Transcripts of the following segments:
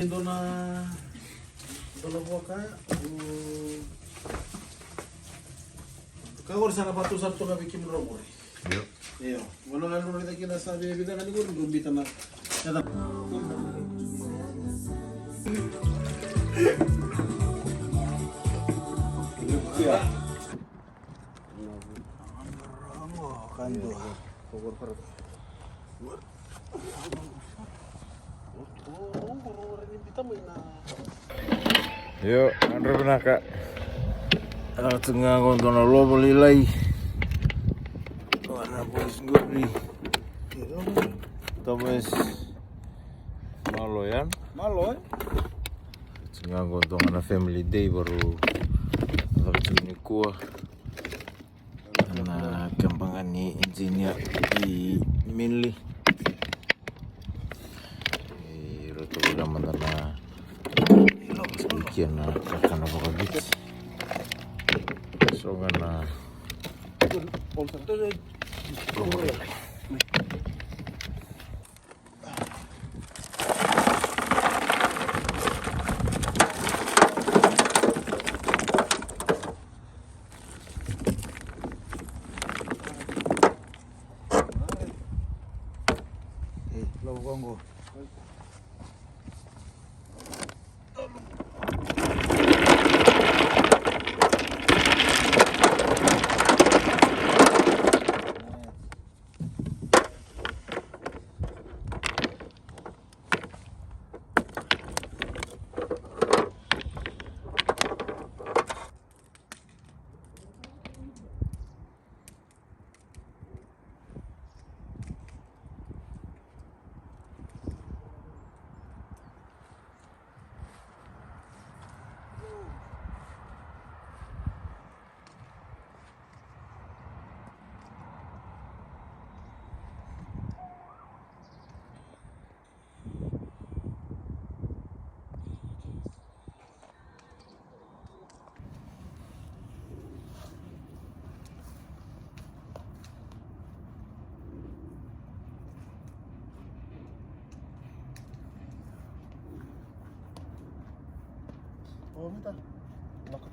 Lovo kau sana batu satu kami bikin robor. Iya, walau lalu kita kira sabi bida kan itu belum bisa nak. Ya. Kan tuh, robor per. Yuk, Andrew Benaka. Tengah konton Lovo lilai. Mana boys gurih. Thomas Maloyan. Malo. Tengah konton anak family day baru ini kuah. Anak kembangan ni engineer di Minley. Roto udah mentana. Sekian akan apa kabit. So ngana. Lovo Congo. Oh, minta. Lokat.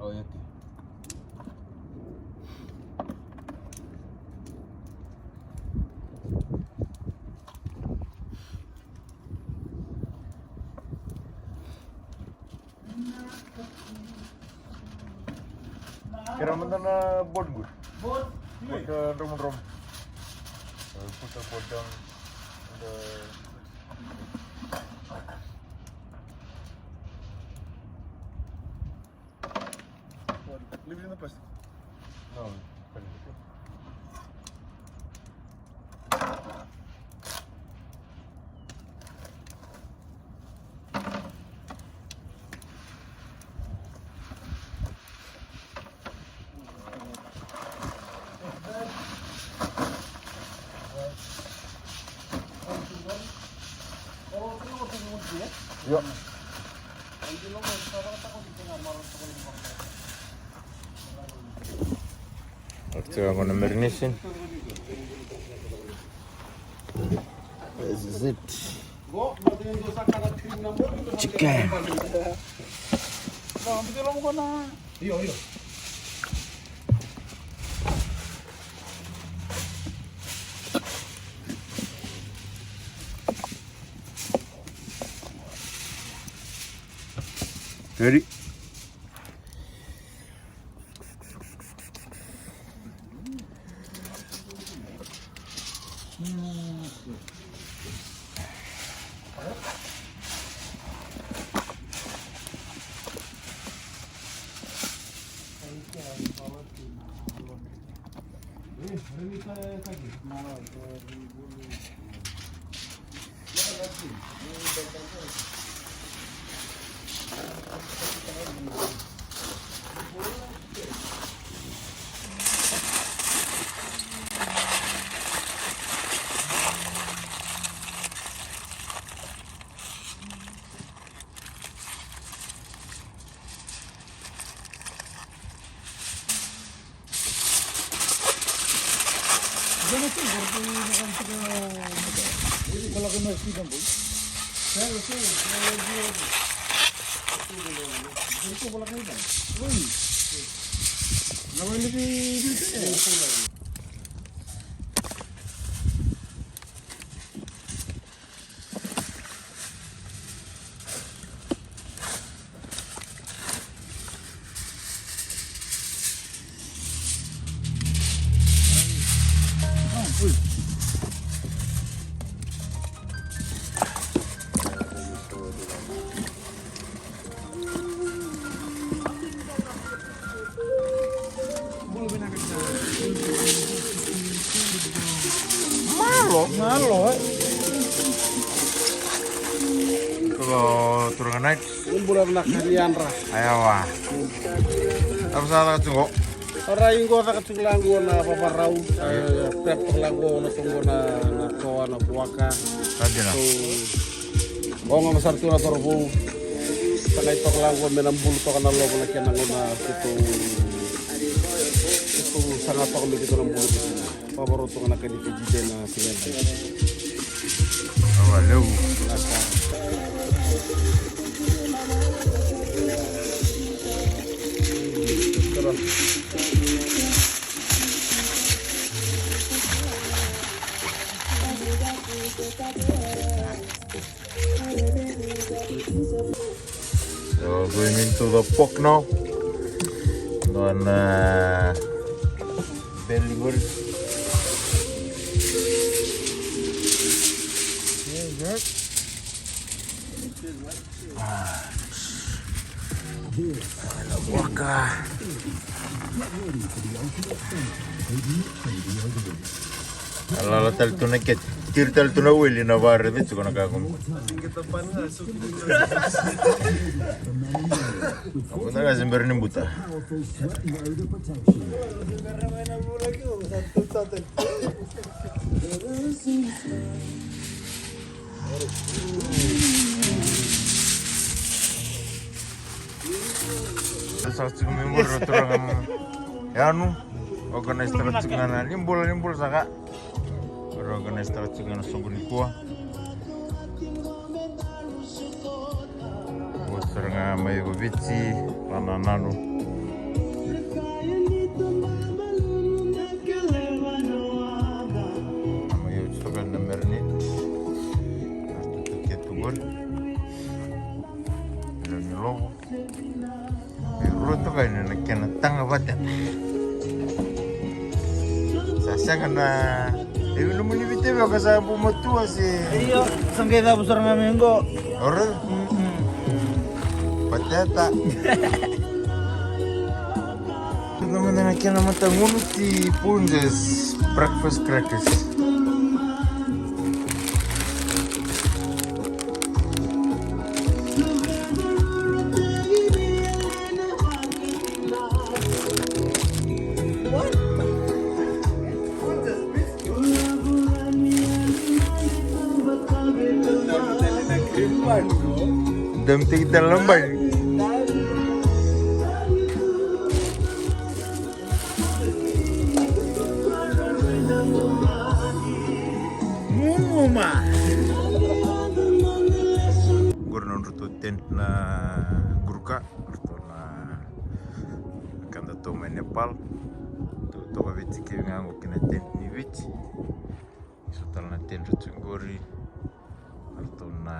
Oh ya. Kira mentana board good. Board rom. Put a board down the. Leave it in the plastic. No. Yuk. Waktu aku marination. This is it. Chicken. Iyo. Ready? Malo, Kalau turun naik, yung bulan na kalian ra. ayo wah. Apa salah tunggu? Orang ko sa katsulang ko na paparaw, prep lang ko na tunggo na kawa na buwaka. Tadi na. So, nga masarto na torbo. Sakay to lang ko menambul to kana lobo na kaya nango na ito sangat to kami dito ng bulo. Paborito ko na kay Fijian na siya. Oh, Lovo. So going into the pork now. Dan belly good. Ada waka. Alala tal tu naket. Tirtal tu na wili na varre vittu kun kakum. Aku tak kasi berni buta. Saksi kumimbul roturang yanu. Organize tercungan nimbul saka. Organize tercungan sungguh kuah. Buat serang mai govici panananu. Mai ucoban nomor ni. Astu tiket tugur. Ini Lovo. Ruto kayo na nagkanatang abatan. Sasa kana ibu lu muni bite ba kasa pumatua si. Iyo, sangkita besar ngamingo. Ora. Patata. Naman na nakina matangun ti punjes breakfast crackers. Dam tinggi lambai. Muma. Gurnon rutu tent na gurka, rutu na kanda to me Nepal. To ba viti ke ngango kina tent ni viti. Sotal na tent rutu gori. Rutu na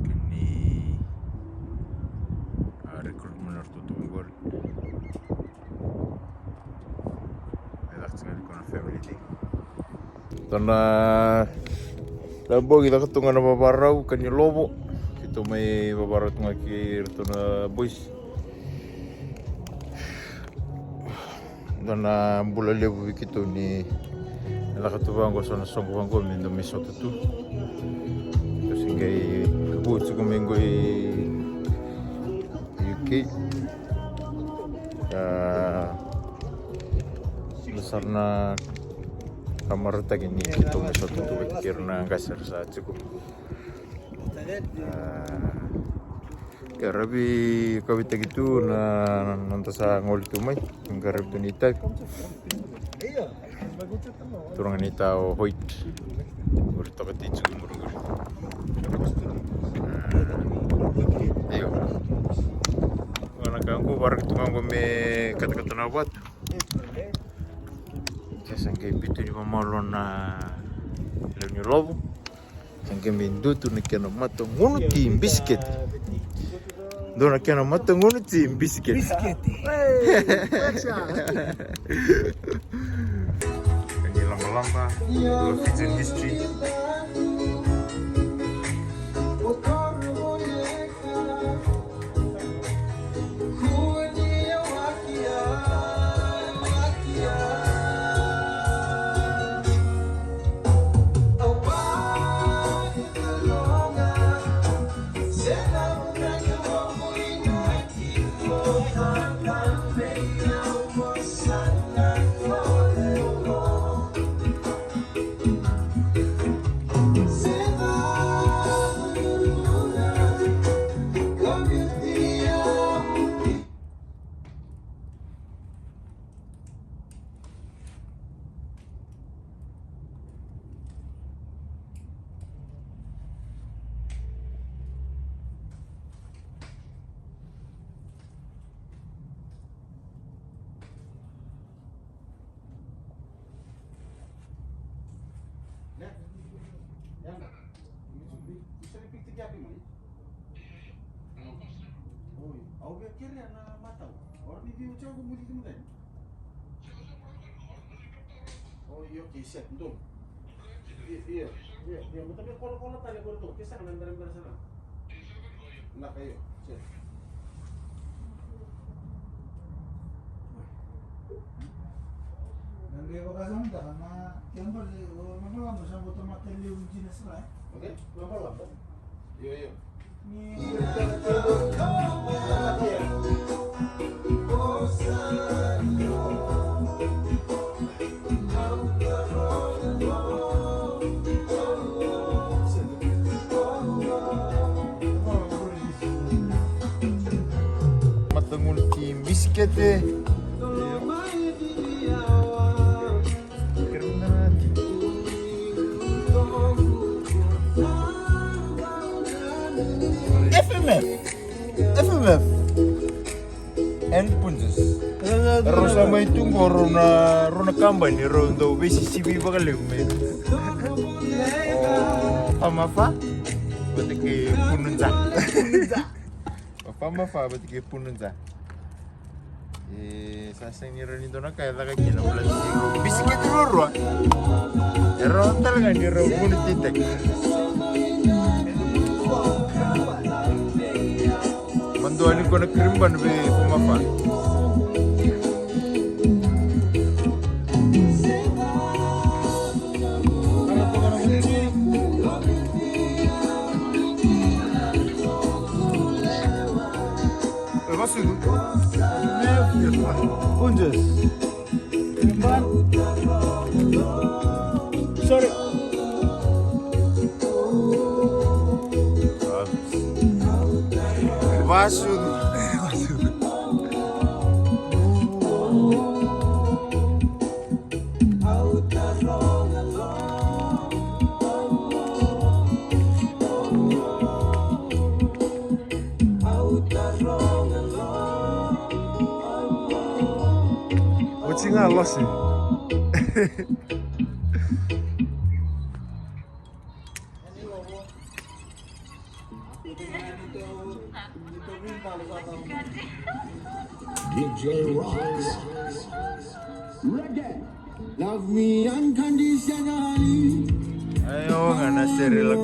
kini menurut tumbur. Enak sekali kono family day. Karena Lambo kita ketungan apa barau kan Lovo. Kita may babarau tengah kir tu na boys. Karena bulan lebu kita ni nak ketubang ko sana songko ko min do meso tu. Terus hingga kebut suku minggu UK. Besar na kamar tag ini kita meso tu kirna gasar sa cukup. Karabi kawita gitu na nanta sa ngol tumay ang karab tu nita turang nita o hoit urto ka tichu murungur ayo wana kanggo barak tungang me kata-kata na wat sangke pitu ni mamalon na lenyo Lovo sangke mindutu na kena matong ngono tim biscuit. Dona kena matang ngono tim biscuit. Biscuit. Ini lama-lama Fijian history. Oh iya, siap betul. Iya. Tapi kalau tanya gue tuh, kisah kan dari sana. Nah, ayo, siap. Nanti aku kasih minta sama yang memang bersama otomatis liu jenis lah. Oke, lama. Iya. Matang ulti biscuit eh. FMF and punjes ro sama itu rona kamba ni ro ndo besi sibi bakal me pamafa batike pununza pamafa batike pununza sasang ni ro ni dona kaya laga kina bulan biscuit ro talaga ni ro punutitek manduani ko na krimban be pumapa Masuk punjes krimban sorry Masuk. Kucing Allah sih. DJ Rocks. Reggae. Love me unconditionally. Ayo, ngana seril.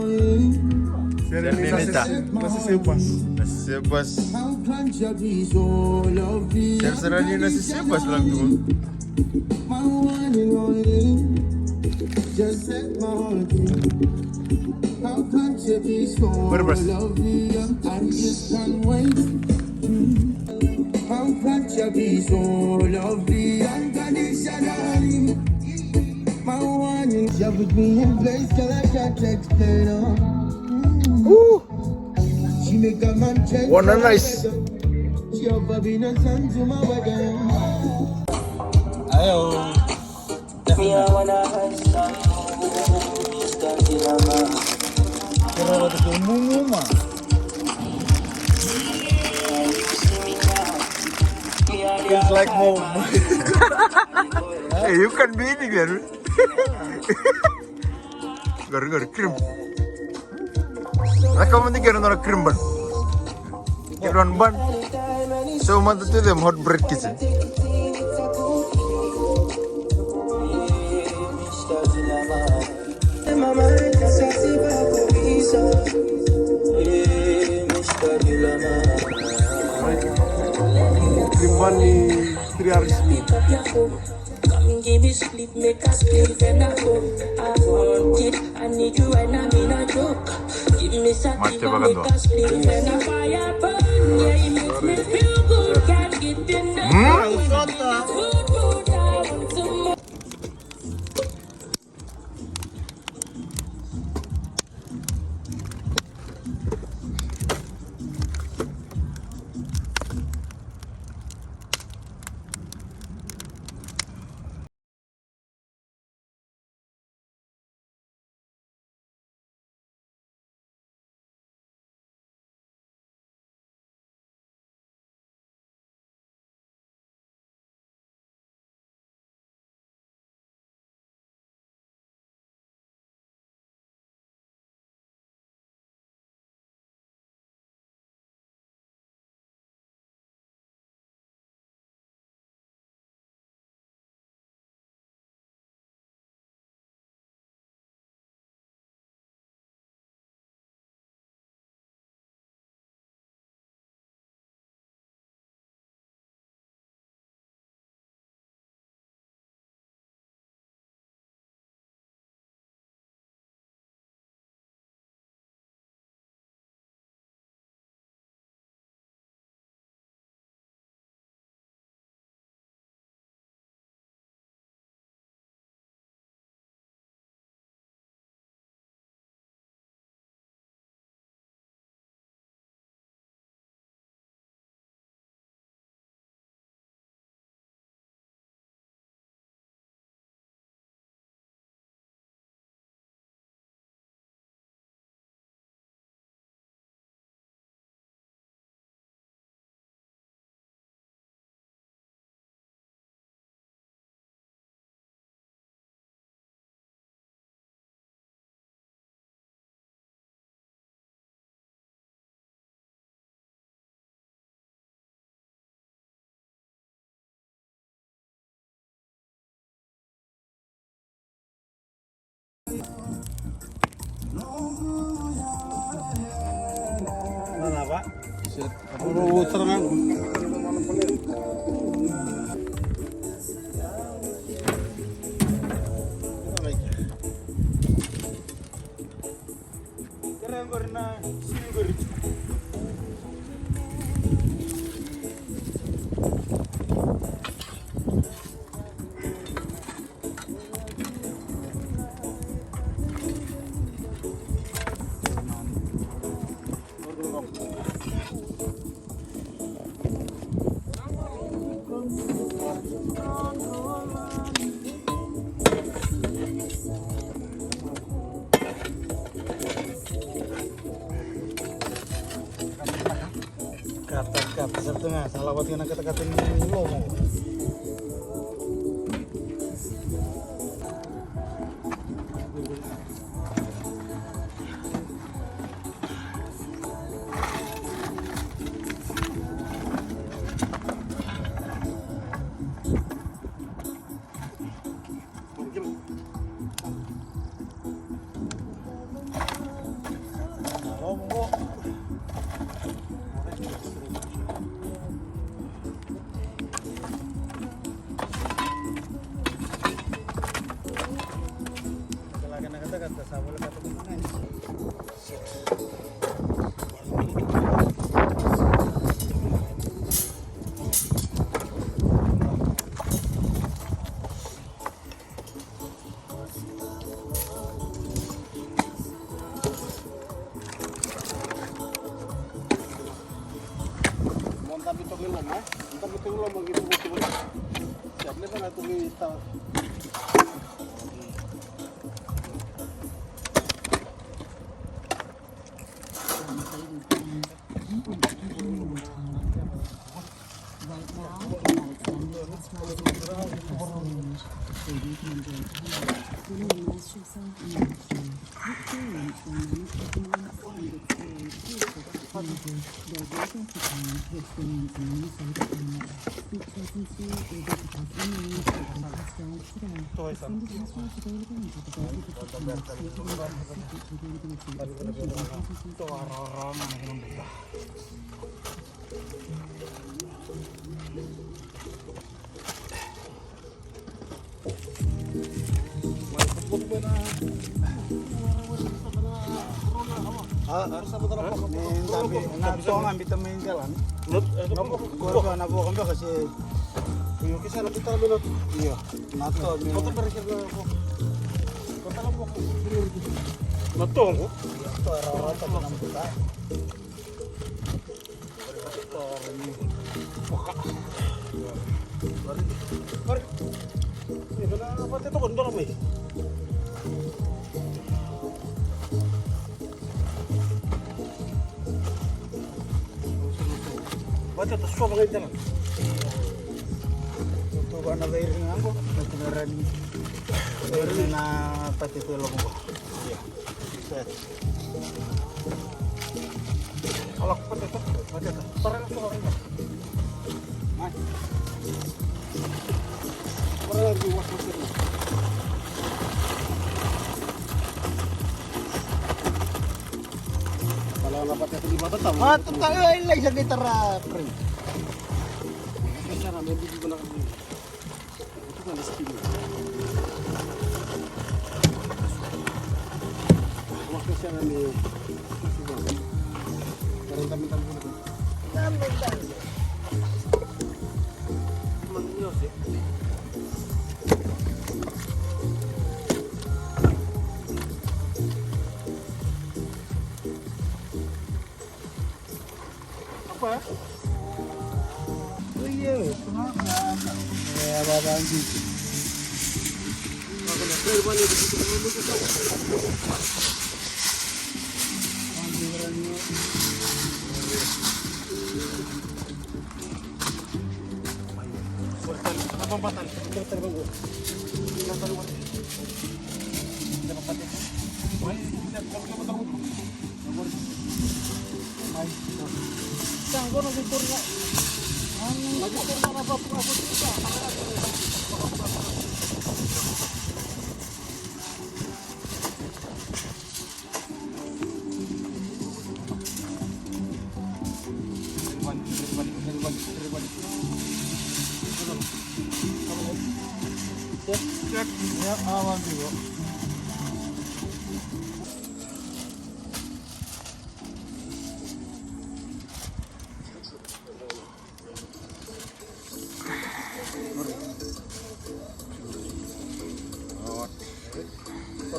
Serenita. Nasi sebas. Nasi sebas. How can you be so lovely? Serserani nasi sebas lang tu. My one and only. Just set my heart free. How can you be so lovely? I just can't wait. How can you be so lovely unconditionally? My one and you put me in place till I can't explain. She make a man change. One nice. She offer me no son to my wedding. Ayo. Me, I wanna have some stuck in a man. Kira waktu itu muma. It's like home. Hey, you can be anywhere. Gar krim. Kamu tinggal orang krim ban. Kiran ban. So mantap tu them hot bread kitchen. Krimban ni RSME. Give me sleep, make us split and I go. I want it, I need you and I mean a joke. Give me something, make us split and I fire burn. Yeah, you make me feel good, can't get enough. Good, I want some more. Mana pak? Aku terangan. Keren karena sini beri. Kata setengah salah buat kata-kata ini Lovo. Lovo. Kata sa wala ka to kumain. Monta bitong lo ma. Monta bitong lo mo gitu betul. Siap le na to kita. Jalan. Korban abu kami kasi yung kisa na kita minut. Iya. Nato. Kota bersih ko. Kota lang po. Nato ko. Ito rata pa ng kita. Mari. Ini na apa itu kondo kami. Baca tu semua bagai jalan. Untuk anak bayar ni aku, kebenaran bayar ni na pati tu Lovo. Iya. Set. Kalau pati tu, parang tu orang ni. Mai. Parang lagi waktu tu. Kalau dapat yang di mata tahu. Mata tahu ini lagi gitarra, friend. Cara main di belakang ini. Itu kan skill. Waktu cara ni. Karena minta dulu. Minta. Menyo sih. Apa? Oh iya, kenapa? Ya, babang gitu. Kalau nak terbang itu kita perlu kita. Apa-apa terbang. Kita tahu. Kita pakai. Wah, kita tahu. Mai. Sangko na dito na. Lagi ko na ba po ako dito. Cek. Ya, awan dulu.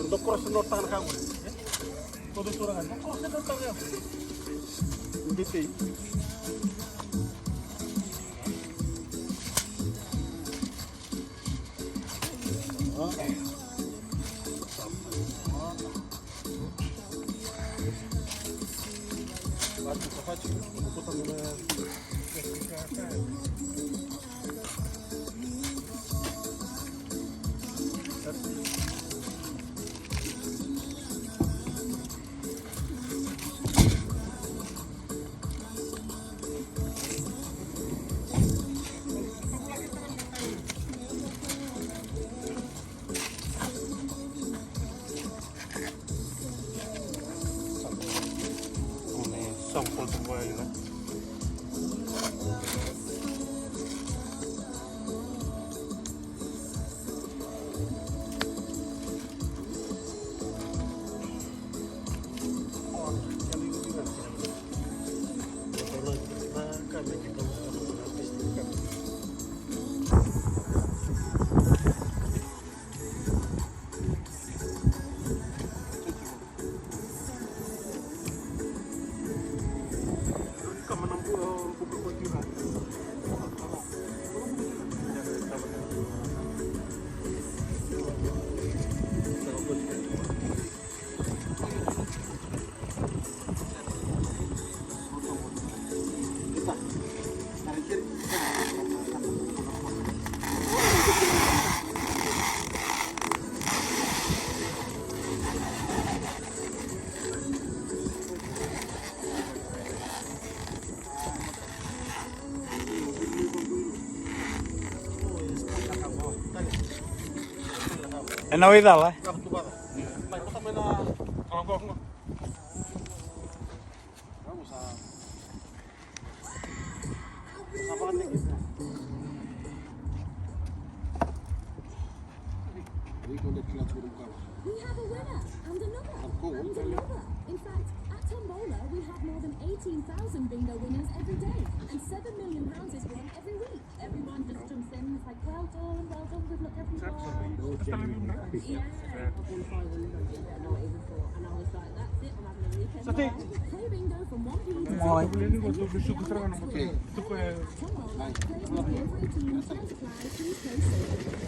Dokter senor tangan kamu. Kode surangan. Dokter senor tangan. Betul. Enak itu lah. Kartu baru. Baik, kita main kalau gua. Kamu sah. Apa kan nih? We have a winner and another and another. In fact, at Tombola, we have more than 18,000 bingo winners every day, and 7 million pounds is won every week. Everyone just jumps in and is like, well done, good luck everyone. Yeah. And I was like, that's it, I'm having a weekend. Play bingo from 1 p.m. to 2 Mulai. Tombola, play bingo every team, first fly, please play safe.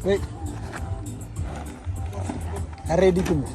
Wait. Ready to move.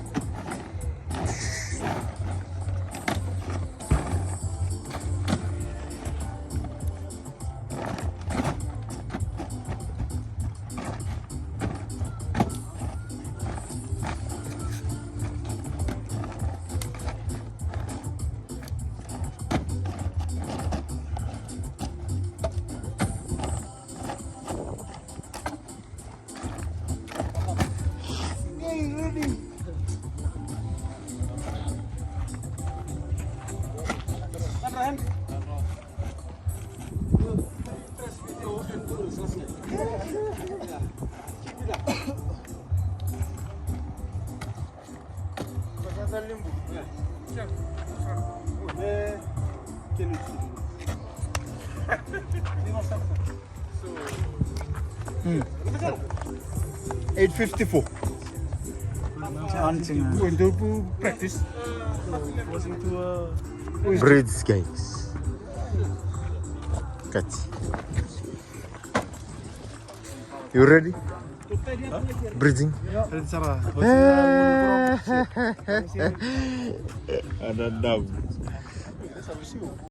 $8.54. Going to practice. Bridge guys. Catch. You ready? Bridging. Ada dog.